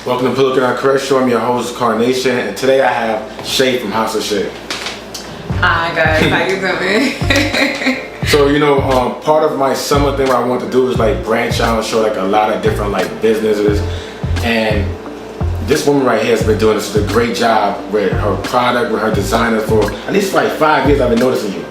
Welcome to Looking Out Correct Show. I'm your host, Carnation, and today I have Shea from House of Shea. Hi guys, how you doing? So part of my summer thing, what I want to do is like branch out and show like a lot of different like businesses. And this woman right here has been doing this a great job with her product, with her designer for at least like 5 years. I've been noticing you.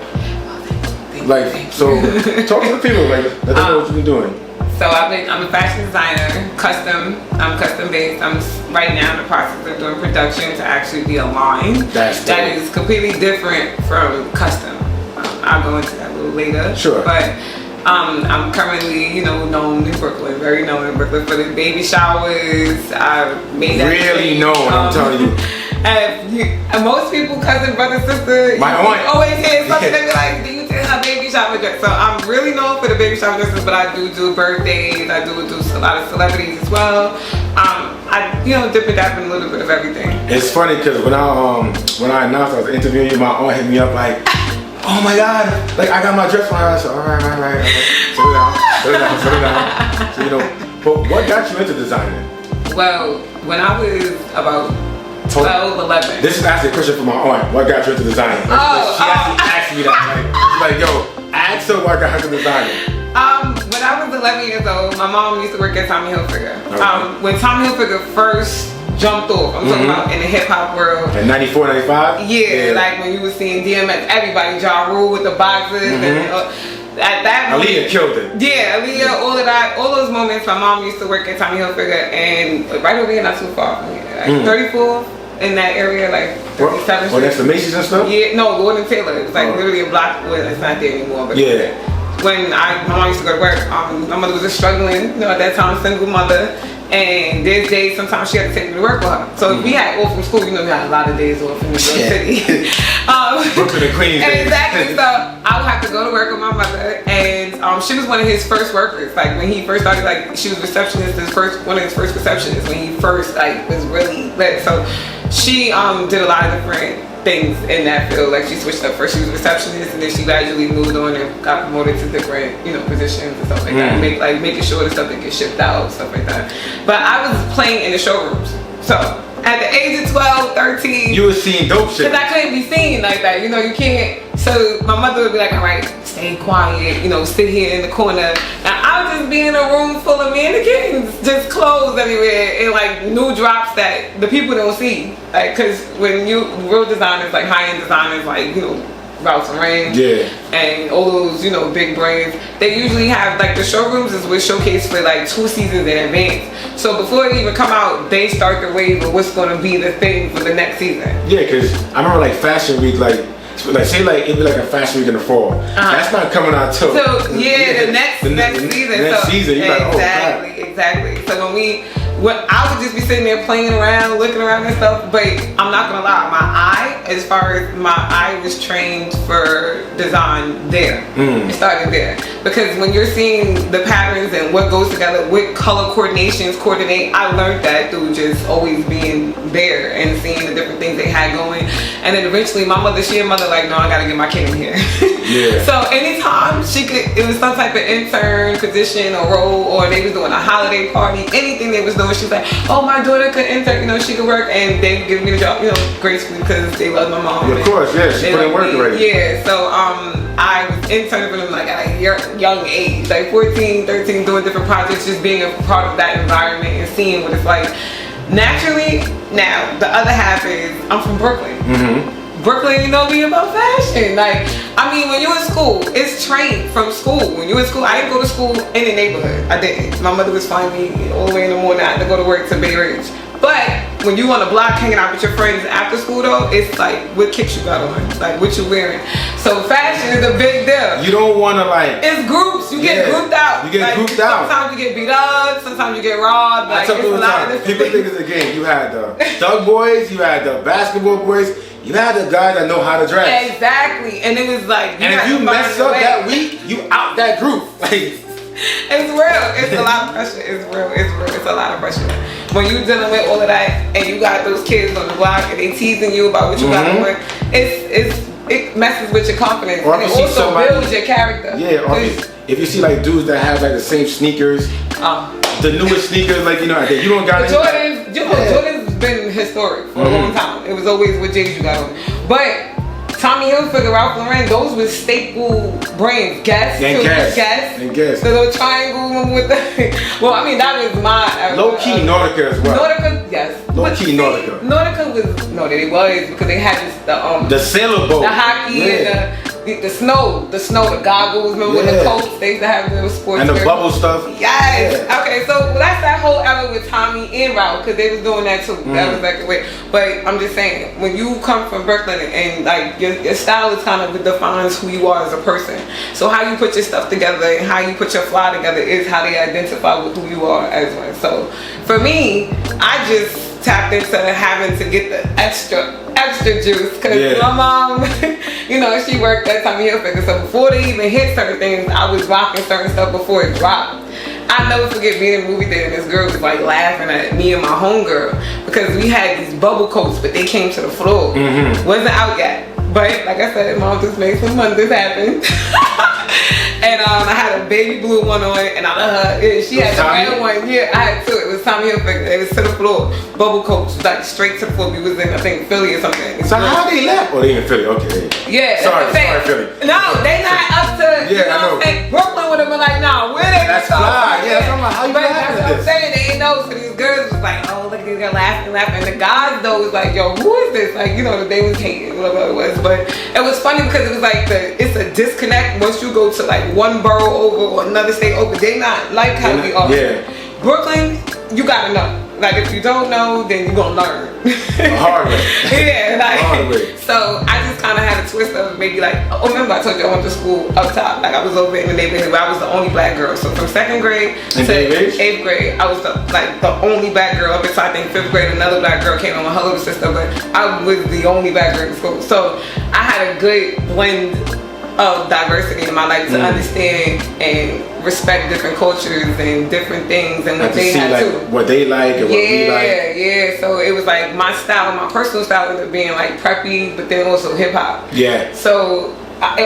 So talk to the people, like let them know what you've been doing. So I'm a fashion designer, I'm custom based. I'm right now in the process of doing production to actually be a line. That is completely different from custom. I'll go into that a little later. Sure. But I'm currently, known in Brooklyn, very known in Brooklyn for the baby showers. I made that really known, I'm telling you. And most people, cousin, brother, sister, my aunt always hear something. They be like, "Do you tell her baby shower dress?" So I'm really known for the baby shower dresses, but I do birthdays. I do a lot of celebrities as well. I dip and dab in a little bit of everything. It's funny because when I announced I was interviewing you, my aunt hit me up like, "Oh my God, like I got my dress for her." I said, all right. Settle down. So, but what got you into designing? Well, when I was about 12, 11. This is actually a question for my aunt. What got you into designing? She actually asked me that. She's like, yo, ask her what got her into designing. When I was 11 years old, my mom used to work at Tommy Hilfiger. Okay. When Tommy Hilfiger first jumped off, I'm talking about in the hip hop world. In 94, 95? Yeah, like when you was seeing DMX, everybody, Ja Rule with the boxes. And, at that moment, Aaliyah killed it. Yeah, Aaliyah, all of that, all those moments. My mom used to work at Tommy Hilfiger, and right over here, not too far from here, like 34 in that area, like 37th. Oh, that's the Macy's and stuff? Yeah, no, Lord and Taylor. It was like literally a block. Well, it's not there anymore. But yeah. When my mom used to go to work, my mother was just struggling, at that time, single mother. And there's days sometimes she had to take me to work with her. So if we had off from school, we had a lot of days off in New York City. Brooklyn and Queens. Exactly. So I would have to go to work with my mother, and she was one of his first workers. Like when he first started, like she was receptionist, one of his first receptionists when he first was really lit. So she did a lot of different things in that field. Like she switched up. First she was a receptionist, and then she gradually moved on and got promoted to different positions and stuff like that. Making sure the stuff that gets shipped out, stuff like that. But I was playing in the showrooms. So at the age of 12, 13, you were seeing dope shit. Because I couldn't be seen like that. You can't. So my mother would be like, all right, stay quiet, sit here in the corner. And I would just be in a room full of mannequins, just clothes everywhere, and like new drops that the people don't see. Like, cause when real designers, like high-end designers, like, Routes and Range, and all those, big brands, they usually have like the showrooms is with showcase for like 2 seasons in advance. So before it even come out, they start the wave of what's going to be the thing for the next season. Yeah, because I remember like Fashion Week, say it'd be like a Fashion Week in the fall. That's not coming out till the next season. The next season, you're like, oh God. Exactly. So I would just be sitting there playing around, looking around and stuff, but I'm not gonna lie, my eye was trained for design there. It started there. Because when you're seeing the patterns and what goes together, what color coordinations coordinate, I learned that through just always being there and seeing the different things they had going. And then eventually my mother, like, no, I gotta get my kid in here. Yeah. So anytime it was some type of intern position or role, or they was doing a holiday party, anything they was doing, she's like, oh, my daughter could intern, she could work, and they give me the job, gracefully, because they love my mom. Of course, yeah, she put in work already. Yeah, so I was interning for them like at a young age, like 14, 13, doing different projects, just being a part of that environment and seeing what it's like. Naturally, now the other half is I'm from Brooklyn. Brooklyn, we about fashion. Like, when you're in school, it's trained from school. When you're in school, I didn't go to school in the neighborhood. I didn't. My mother was flying me all the way in the morning. I had to go to work to Bay Ridge. But when you on the block hanging out with your friends after school, though, it's like what kicks you got on, like what you wearing. So fashion is a big deal. You don't want to It's groups. You get grouped out. You get grouped out. Sometimes you get beat up. Sometimes you get robbed. Like, it's a lot of people think it's a game. You had the thug boys. You had the basketball boys. You had the guys that know how to dress. Exactly. And it was like, and if you mess up that week, you out that group. It's real. It's a lot of pressure. It's real. It's a lot of pressure. When you dealing with all of that, and you got those kids on the block, and they teasing you about what you got on, it messes with your confidence, and it also builds your character. Yeah. Or if you see like dudes that have like the same sneakers, the newest sneakers, like you don't got the Jordans. Jordan's been historic for a long time. It was always what J's you got on. But Tommy Hilfiger, Ralph Lauren, those were staple brands. Guess. The little triangle with the. Well, I mean, that was my. Low key Nautica as well. Nautica, yes. Low key Nautica. Nautica was they was because they had this the sailor boat, the hockey and the snow, the goggles. Remember when the coats they used to have the sports and the bubble stuff. Yes. Yeah. Okay, so that's that whole era with Tommy and Ralph because they was doing that too. That was like the way. But I'm just saying, when you come from Brooklyn and like your style is kind of defines who you are as a person. So how you put your stuff together and how you put your fly together is how they identify with who you are as one. So for me, I just tapped into having to get the extra juice because my mom, she worked at Tommy Hilfiger. So before they even hit certain things, I was rocking certain stuff before it dropped. I never forget being in the movie theater and this girl was like laughing at me and my homegirl because we had these bubble coats, but they came to the floor. Wasn't out yet. But like I said, mom just made some money. This happened. And I had a baby blue one on and I let her, she had the red one. Yeah, I had two. It was Tommy Hilfiger. It was to the floor. Bubble coats, like straight to the floor. We was in, I think, Philly or something. So how they left? Oh, they in Philly, okay. Yeah. Sorry, Philly. No, they not up to, Brooklyn would have been like, nah, where they That's fly. Yeah, I'm like, how you laughing at this? That's what I'm saying. They didn't know. So these girls was like, oh, look at these girls laughing. And the guys, though, was like, yo, who is this? Like, they was hating, whatever it was. But it was funny because it was like, it's a disconnect once you go to like one borough over or another state over. They not like how we are. Yeah. Brooklyn, you gotta know. Like if you don't know, then you're gonna learn. Hard way. Yeah, like hard way. So I just kinda had a twist of maybe like, remember I told you I went to school up top. Like I was over in the neighborhood where I was the only black girl. So from 2nd grade to 8th grade, I was the only black girl up until I think 5th grade. Another black girl came on, my little sister, but I was the only black girl in school. So I had a good blend of diversity in my life to understand and respect different cultures and different things and what they had too. What they like and what we like. Yeah. So it was like my style, my personal style ended up being like preppy, but then also hip hop. Yeah. So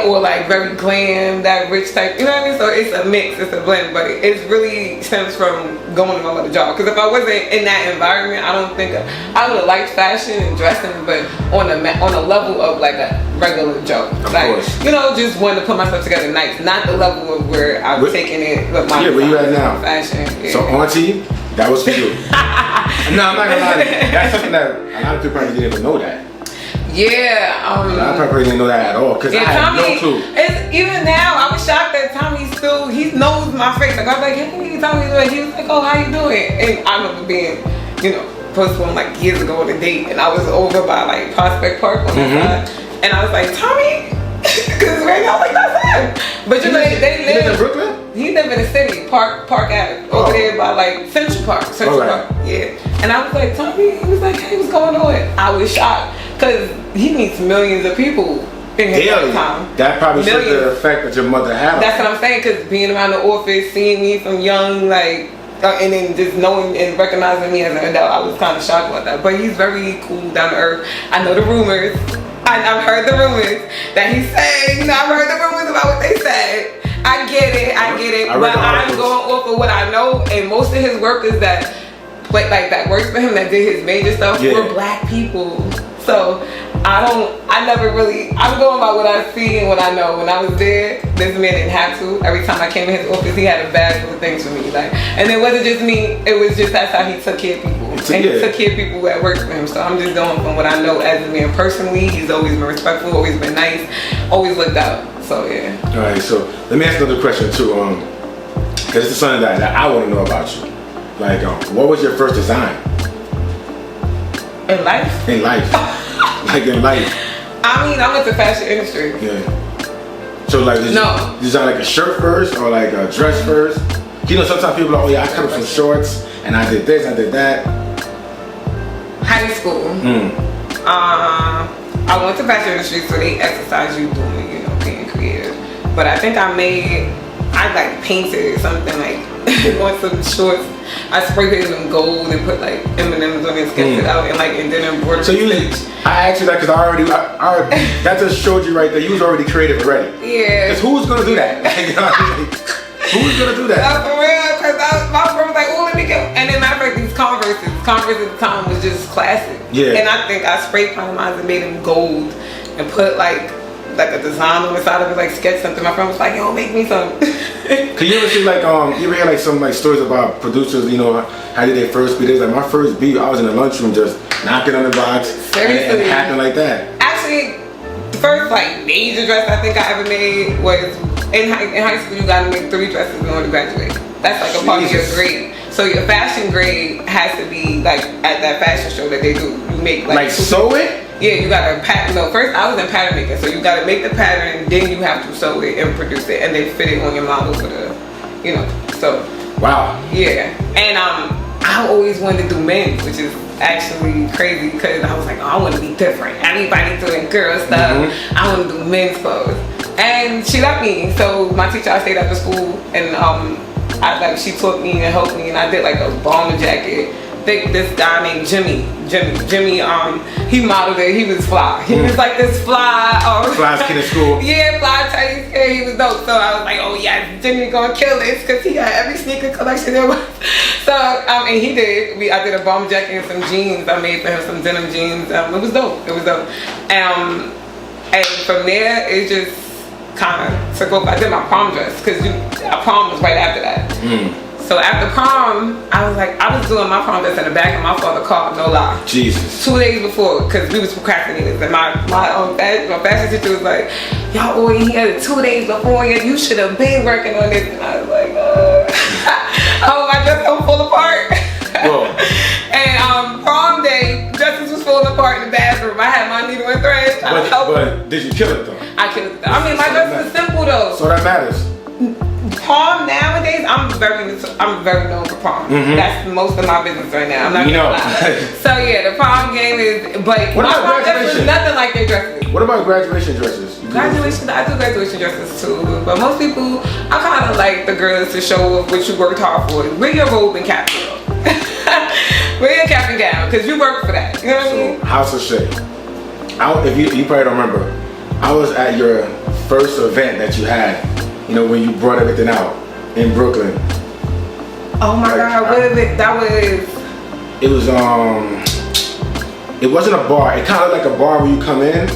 or like very glam, that rich type, you know what I mean? So it's a mix, it's a blend, but it really stems from going to my mother's job. Because if I wasn't in that environment, I don't think I would have liked fashion and dressing, but on a level of like a regular job. Like, just wanting to put myself together nice, not the level of where I was taking it with my where you at now? Fashion. Yeah. So auntie, that was for you. No, I'm not gonna lie. That's something that a lot of people probably didn't even know that. Yeah, a lot of people didn't know that at all because I had no clue. Even now, I was shocked that Tommy he knows my face. Like I was like, hey, Tommy, he was like, oh, how you doing? And I remember being, supposed to go on like years ago on a date, and I was over by like Prospect Park on the side, and I was like, Tommy, because right now, like that's him. But they live in Brooklyn. He live in the city, Park Ave, over there by like Central Park. Yeah. And I was like, Tommy, he was like, hey, what's going on? I was shocked because he meets millions of people in his lifetime. That probably shows the effect that your mother had. That's what I'm saying, because being around the office, seeing me from young, like, and then just knowing and recognizing me as an adult, I was kind of shocked about that. But he's very cool, down to earth. I know the rumors. I've heard the rumors that he said, I've heard the rumors about what they said. I get it. But I'm going off of what I know, and most of his work is that, that works for him, that did his major stuff, were black people. So I'm going by what I see and what I know. When I was there, this man didn't have to. Every time I came in his office, he had a bag full of things for me. And it wasn't just me, it was just that's how he took care of people. And he took care of people that worked for him. So I'm just going from what I know as a man personally. He's always been respectful, always been nice, always looked out. So yeah. Alright, so let me ask another question too. Because it's something that I want to know about you. Like, what was your first design? In life? In life. Like in life. I mean, I went to fashion industry. Yeah. So like, did you design like a shirt first or like a dress first? Sometimes people are like, oh yeah, I cut up some shorts and I did this, I did that. High school. I went to fashion industry, so they exercise you doing, being creative. But I think I painted something like on some shorts. I spray painted them gold and put like M&Ms on it, sketched it out, and then embroidered. So I asked you that because I already that just showed you right there. You was already creative already. Yeah. Because who's gonna do that? Who's gonna do that? For real, because my friend was like, oh, let me go. And then matter of fact, these Converses, Converse at the time was just classic. Yeah. And I think I spray painted mine and made them gold and put like a design on the side of it, like sketch something. My friend was like, yo, make me some. Could you ever see like you ever hear like some like stories about producers, you know, how did they first beat? It was like my first beat, I was in the lunchroom just knocking on the box. Seriously. And it happened like that. Actually, the first like major dress I think I ever made was in high school. You gotta make 3 dresses in order to graduate. That's like a part of your grade. So your fashion grade has to be like at that fashion show that they do. You make like sew it? Yeah, you gotta pattern. No, first I was in pattern making, so you gotta make the pattern, then you have to sew it and produce it, and then fit it on your model for the, you know. So. Wow. Yeah, and I always wanted to do men's, which is actually crazy because I was like, oh, I want to be different. Everybody doing girl stuff. I want to do men's clothes, and she let me. So my teacher, I stayed after school, and she taught me and helped me, and I did like a bomber jacket. This guy named Jimmy, he modeled it. He was fly. He was like this fly. Fly kid in school. Yeah, fly Chinese kid. He was dope. So I was like, oh yeah, Jimmy gonna kill this because he had every sneaker collection there was. So and he did. I did a bomber jacket and some jeans. I made for him some denim jeans. It was dope. And from there it just kind of took off. I did my prom dress because prom was right after that. So after prom, I was doing my prom dress in the back of my father's car, no lie. Jesus. 2 days before, because we was procrastinating. And my fashion teacher was like, y'all boy, he had it 2 days before, you should have been working on this. And I was like, oh, my dress so full apart. Whoa. And prom day, dresses was falling apart in the bathroom. I had my needle and thread. But did you kill it though? I killed it. I mean, my dress was simple though. So that matters. Prom nowadays, I'm very known for prom. That's most of my business right now. I'm not gonna lie. So yeah, the prom game is, but what my about prom dress graduation? was nothing like their dresses. What about graduation dresses? Graduation, I do graduation dresses too, but most people, I kind of like the girls to show off what you worked hard for. Wear your robe and cap. Wear your cap and gown, because you worked for that. You know what I mean? House of Shea. If you probably don't remember, I was at your first event that you had. You know, when you brought everything out in Brooklyn. Oh my God, what is it? That was... It wasn't a bar. It kind of looked like a bar where you come in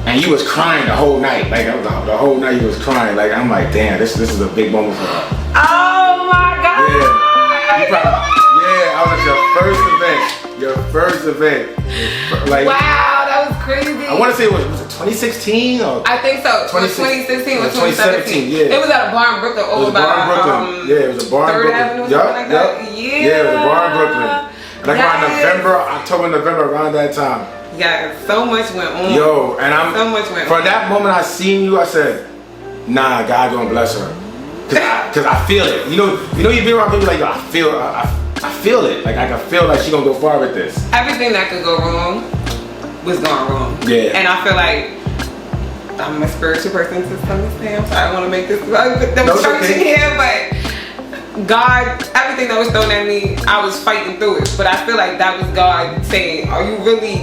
and you was crying the whole night. Like, the whole night you was crying. Like, I'm like, damn, this is a big moment for her. Oh my God! I was at your first event. Like, wow, that was crazy. I want to say it was it 2016 or? I think so. 2016 or 2017. Yeah. It was at a bar in Brooklyn over by it was a bar in Brooklyn. 3rd Avenue or something like that. Yeah. Yeah, it was a bar in Brooklyn. Like around October, November, around that time. Yeah, so much went on. Yo, and so much went for on. that moment I seen you, I said, nah, God gonna bless her. Cause I feel it. You know you be around people like, yo, I feel it. Like I can feel like she gonna go far with this. Everything that could go wrong was going wrong. Yeah. And I feel like I'm a spiritual person to some extent. I'm sorry, I want to make this church in here, but God, everything that was thrown at me, I was fighting through it. But I feel like that was God saying,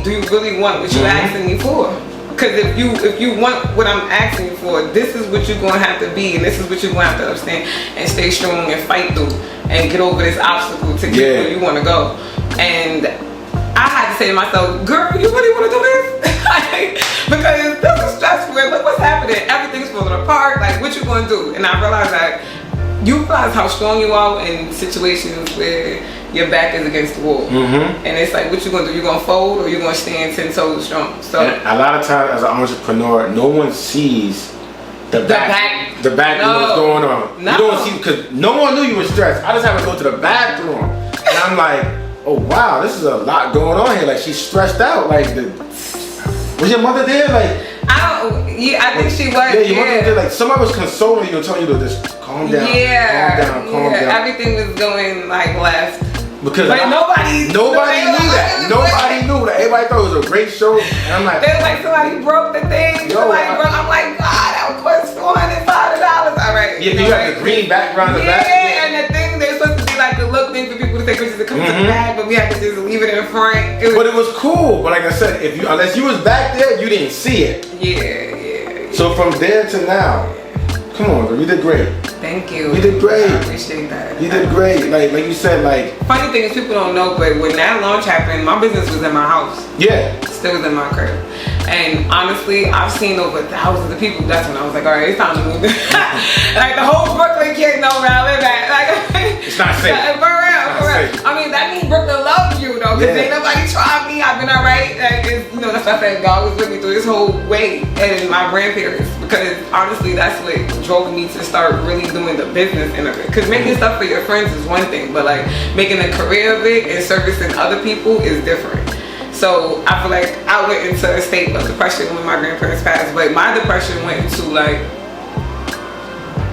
do you really want what you're asking me for? Because if you want what I'm asking you for, this is what you're going to have to be, and this is what you're going to have to understand and stay strong and fight through and get over this obstacle to get where you want to go. And I had to say to myself, girl, you really want to do this? Because this is stressful. Look what's happening. Everything's falling apart. Like, what you going to do? And I realized that you realize how strong you are in situations where your back is against the wall. And it's like, what you gonna do? You gonna fold or you gonna stand 10 toes strong? So and a lot of times as an entrepreneur, no one sees the back of what's going on. No. You don't see, because no one knew you were stressed. I just have to go to the bathroom and I'm like, oh wow, this is a lot going on here. Like, she's stressed out. Like, was your mother there? Like, I think she was. Yeah, your mother was there. Like, somebody was consoling you and telling you to just calm down. Calm down. Everything was going like left. Because nobody knew that. Nobody knew that. Everybody thought it was a great show. And I'm like, they was like, somebody broke the thing. I'm like, God, that was $400. All right. Yeah, you have the green background in the back. Yeah, and the thing, there's supposed to be like the look thing for people to take pictures to come to the back, but we had to just leave it in front. But it was cool. But like I said, unless you was back there, you didn't see it. Yeah. So from there to now, Come on, girl, you did great. Thank you. You did great. I appreciate that. You did great. Like you said, like. Funny thing is, people don't know, but when that launch happened, my business was in my house. Yeah. Still was in my crib. And honestly, I've seen over thousands of people. That's when I was like, all right, it's time to move. Like the whole Brooklyn kid know where I live at. Like, it's not safe. For real, for real. I mean, that means Brooklyn loves you though, because ain't nobody tried me. I've been alright. Like, you know, that's what I said. God was with me through this whole way, and my grandparents. Because honestly, that's what drove me to start really doing the business end of it. Because making stuff for your friends is one thing, but like making a career of it and servicing other people is different. So I feel like I went into a state of depression when my grandparents passed, but my depression went into like,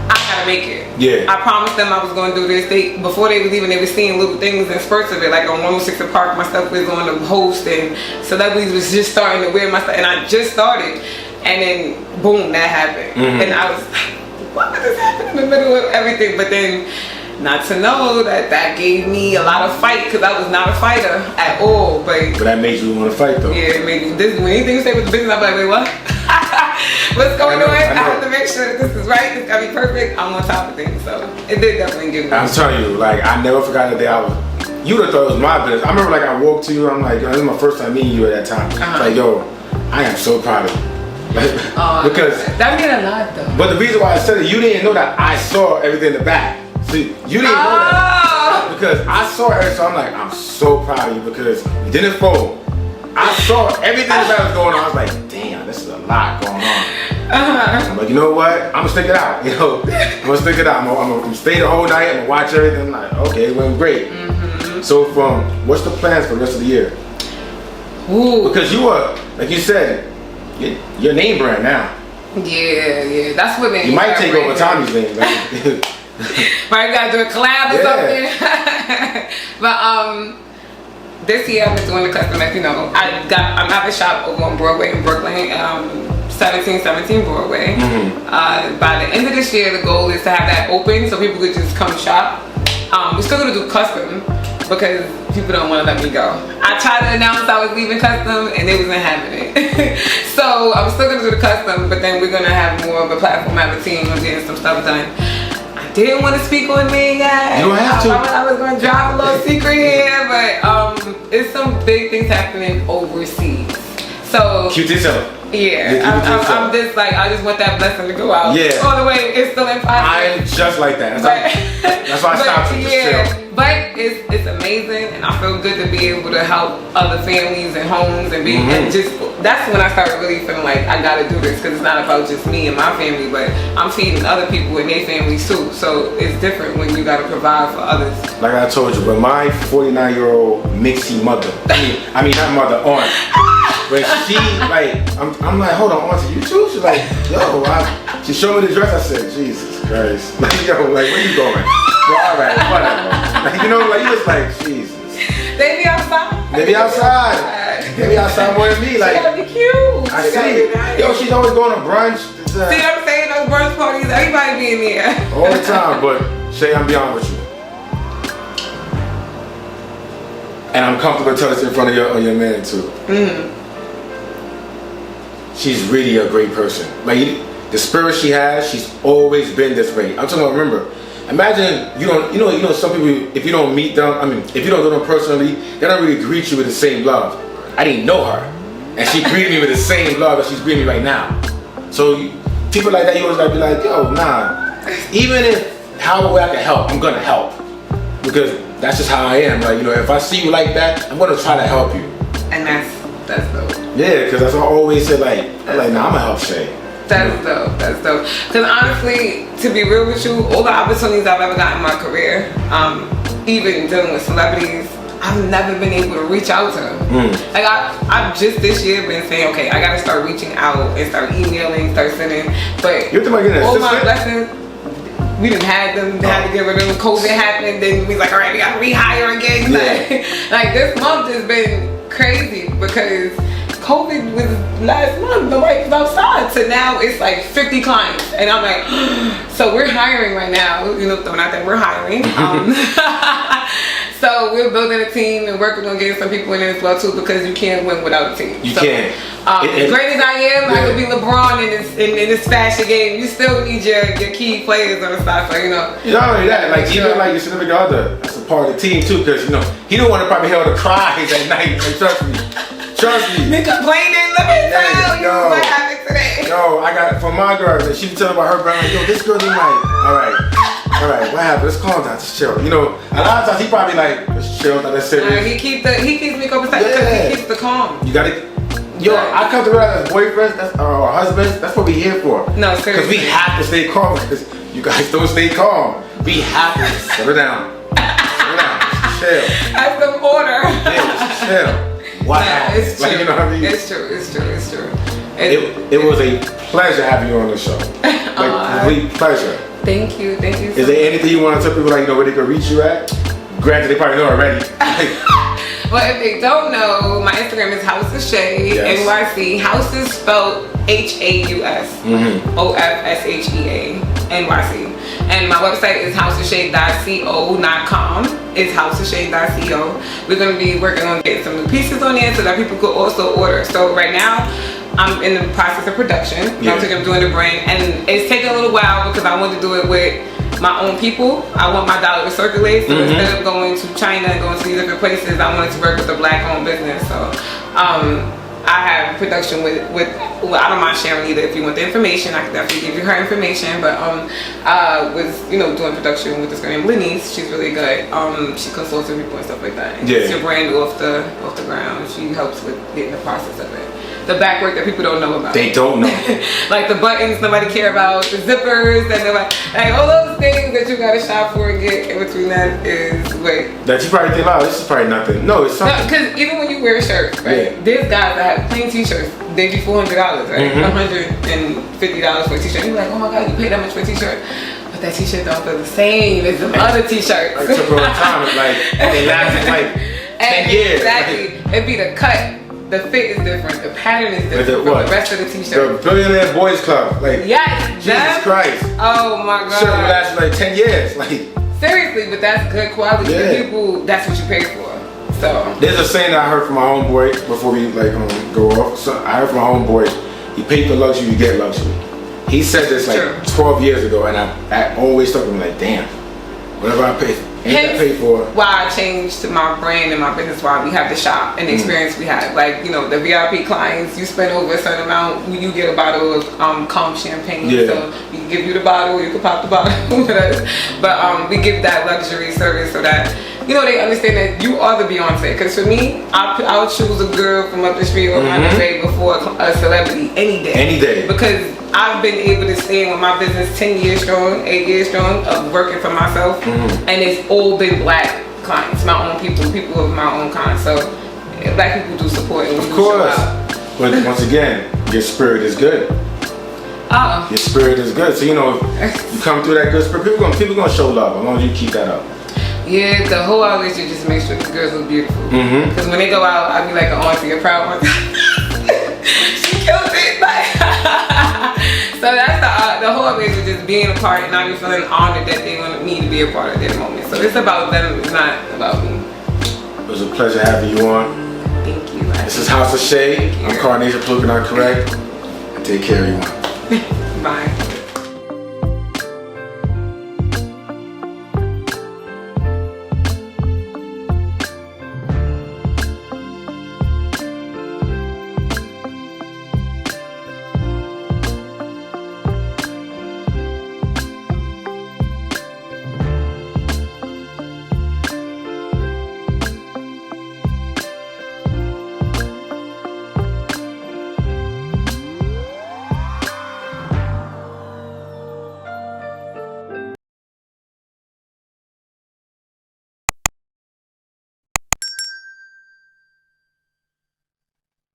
I gotta make it. Yeah. I promised them I was gonna do this. Before they was leaving, they were seeing little things and spurts of it. Like on 106 & Park, my stuff was on the host, and celebrities was just starting to wear my stuff, and I just started. And then boom, that happened. And I was like, what just happened in the middle of everything? But then not to know that gave me a lot of fight, because I was not a fighter at all. But that made you want to fight though. Yeah, it made me, when anything you say with the business, I'm like, wait, what? What's going on? I have to make sure that this is right, this gotta be perfect. I'm on top of things. So it did definitely give me. I'm telling you, like I never forgot the day you would have thought it was my business. I remember like I walked to you, I'm like, this is my first time meeting you at that time. It's like, yo, I am so proud of you. Because that meant a lot though. But the reason why I said it, you didn't know that I saw everything in the back. See, you didn't know that because I saw everything. So I'm like, I'm so proud of you because you didn't fold. I saw everything that was going on. I was like, damn, this is a lot going on. I'm like, you know what? I'm gonna stick it out. You know, I'm gonna stick it out. I'm gonna stay the whole night. I'm gonna watch everything. I'm like, okay, it went great. So what's the plans for the rest of the year? Ooh. Because you are, like you said, your name brand now. Yeah, that's what made you might take over Tommy's name. Might gotta do a collab or something. But this year I've been doing the custom. You know, I have a shop over on Broadway in Brooklyn, 1717 Broadway. By the end of this year, the goal is to have that open so people could just come shop. We're still gonna do custom because people don't want to let me go. I tried to announce I was leaving custom and they wasn't having it. So I'm still gonna do the custom, but then we're gonna have more of a platform, have a team of getting some stuff done. I didn't want to speak on me yet. You don't have to. I was gonna drop a little secret here, but it's some big things happening overseas. So keep this up. Yeah, I'm just like, I just want that blessing to go out. Yeah. All the way, it's still in process. I am just like that. That's why I stopped to just chill. But it's amazing, and I feel good to be able to help other families and homes and be and just, that's when I started really feeling like I gotta do this, because it's not about just me and my family, but I'm feeding other people and their families too. So it's different when you gotta provide for others. Like I told you, but my 49-year-old mixie mother, I mean not mother, aunt, but she like, I'm like, hold on, auntie, you too? She's like, yo, she showed me the dress. I said, Jesus Christ, like, yo, like, where you going? Well, all right, whatever. Like, you know, like, you just like, Jesus. They be outside. They be outside. They be outside more than me. Like, she gotta be cute. I see. Nice. Yo, she's always going to brunch. See what I'm saying? Those brunch parties, everybody be in there. All the time, but Shay, I'm beyond with you. And I'm comfortable to tell this in front of your man too. She's really a great person. Like, the spirit she has, she's always been this way. I'm talking about, remember, imagine you know some people, if you don't meet them, I mean, if you don't know them personally, they don't really greet you with the same love. I didn't know her, and she greeted me with the same love that she's greeting me right now. So people like that, you always gotta be like, yo, nah. Even if how way I can help, I'm gonna help, because that's just how I am. Like, you know, if I see you like that, I'm gonna try to help you. And that's dope. Yeah, because that's what I always say. Like, nah, I'm gonna help Shay. That's dope. That's dope. Because honestly, to be real with you, all the opportunities I've ever gotten in my career, even dealing with celebrities, I've never been able to reach out to them. Like I've just this year been saying, okay, I gotta start reaching out and start emailing, start sending. But you're thinking about all my blessings, we didn't have them, had to get rid of them. COVID happened, then we was like, all right, we gotta rehire again. Yeah. Like this month has been crazy because COVID was last month, nobody was outside. So now it's like 50 clients. And I'm like, so we're hiring right now. You know, throwing out there, we're hiring. So we're building a team and working on getting some people in there as well too, because you can't win without a team. You can't. As great as I am, I could be LeBron in this fashion game. You still need your key players on the side, so you know. You know, not only that, like even like your significant other, that's a part of the team too, because you know he don't want to probably hear all the cries at night. Like, trust me. Me complaining. Let me tell you what happened today. Yo, I got from my girl that she tell about her brand. Like, yo, this girl didn't like. All right, what happened? Let's calm down, just chill. You know, a lot of times he probably like, let's chill, not that serious. He keeps me conversation because he keeps the calm. You gotta. Yo, I come to realize as boyfriends, or husbands, that's what we're here for. No, seriously. Because we have to stay calm. Because you guys don't stay calm. We have to settle down. Just chill. Have some order. Yeah, just chill. Wow. Yeah, it's true. Like, you know what I mean? It's true. It was a pleasure having you on the show. Like, complete pleasure. Thank you. Is there anything you want to tell people, like, you know, where they can reach you at? Granted, they probably know already. Well, if they don't know, my Instagram is HausOfSheaNyc, NYC. House is spelled HAUS, OFSHEA, NYC. And my website is HausOfSheaNyc.com. It's HausOfSheaNyc.co. We're going to be working on getting some new pieces on there so that people could also order. So right now, I'm in the process of production. I'm doing the brand, and it's taking a little while because I want to do it with my own people. I want my dollar to circulate, so instead of going to China and going to these different places, I wanted to work with a black-owned business. So I have production with well, I don't mind sharing either. If you want the information, I can definitely give you her information. But was doing production with this girl named Lenise. She's really good. She consults with people and stuff like that. And gets your brand off the ground. She helps with getting the process of it. The back work that people don't know about. They don't know. Like the buttons nobody care about, the zippers that nobody, like all those things that you gotta shop for and get in between that is that you probably think, oh, this is probably nothing. No, it's something. No, because even when you wear a shirt, right? There's guys that have plain t-shirts, they be $400, right? $150 for a t-shirt. You're like, oh my God, you paid that much for a t-shirt. But that t-shirt don't feel the same as the other t-shirts. Like, took a long time. It's like, they lasted like 10 years. Exactly. It'd be the cut. The fit is different. The pattern is different from the rest of the t-shirt. The Billionaire Boys Club. Like, Jesus Christ. Oh my God. Shirt would last like 10 years. Like, seriously, but that's good quality. The people, that's what you pay for. So there's a saying that I heard from my homeboy before we go off. So I heard from my homeboy, you pay for luxury, you get luxury. He said this like 12 years ago, and I always stuck with him like, damn, whatever I pay for. Why I changed to my brand and my business, why we have the shop and the experience we have. Like, the VIP clients, you spend over a certain amount, you get a bottle of calm champagne. So we can give you the bottle, you can pop the bottle with us. But we give that luxury service so that they understand that you are the Beyonce. Because for me, I would choose a girl from up the street or on the way before a celebrity any day. Any day. Because I've been able to stay with my business 10 years strong, 8 years strong of working for myself. And it's all been black clients, my own people of my own kind. So black people do support and of course. But once again, your spirit is good. Your spirit is good. So you come through that good spirit, people gonna show love as long as you keep that up. Yeah, the whole outlet should just make sure the girls look beautiful. Because when they go out, I be like an auntie, a proud one. She killed it. So that's the whole outlet is just being a part, and I be feeling honored that they want me to be a part of their moment. So it's about them, it's not about me. It was a pleasure having you on. Thank you. This is House of Shea. I'm Carnation, not correct. Take care, everyone. Bye.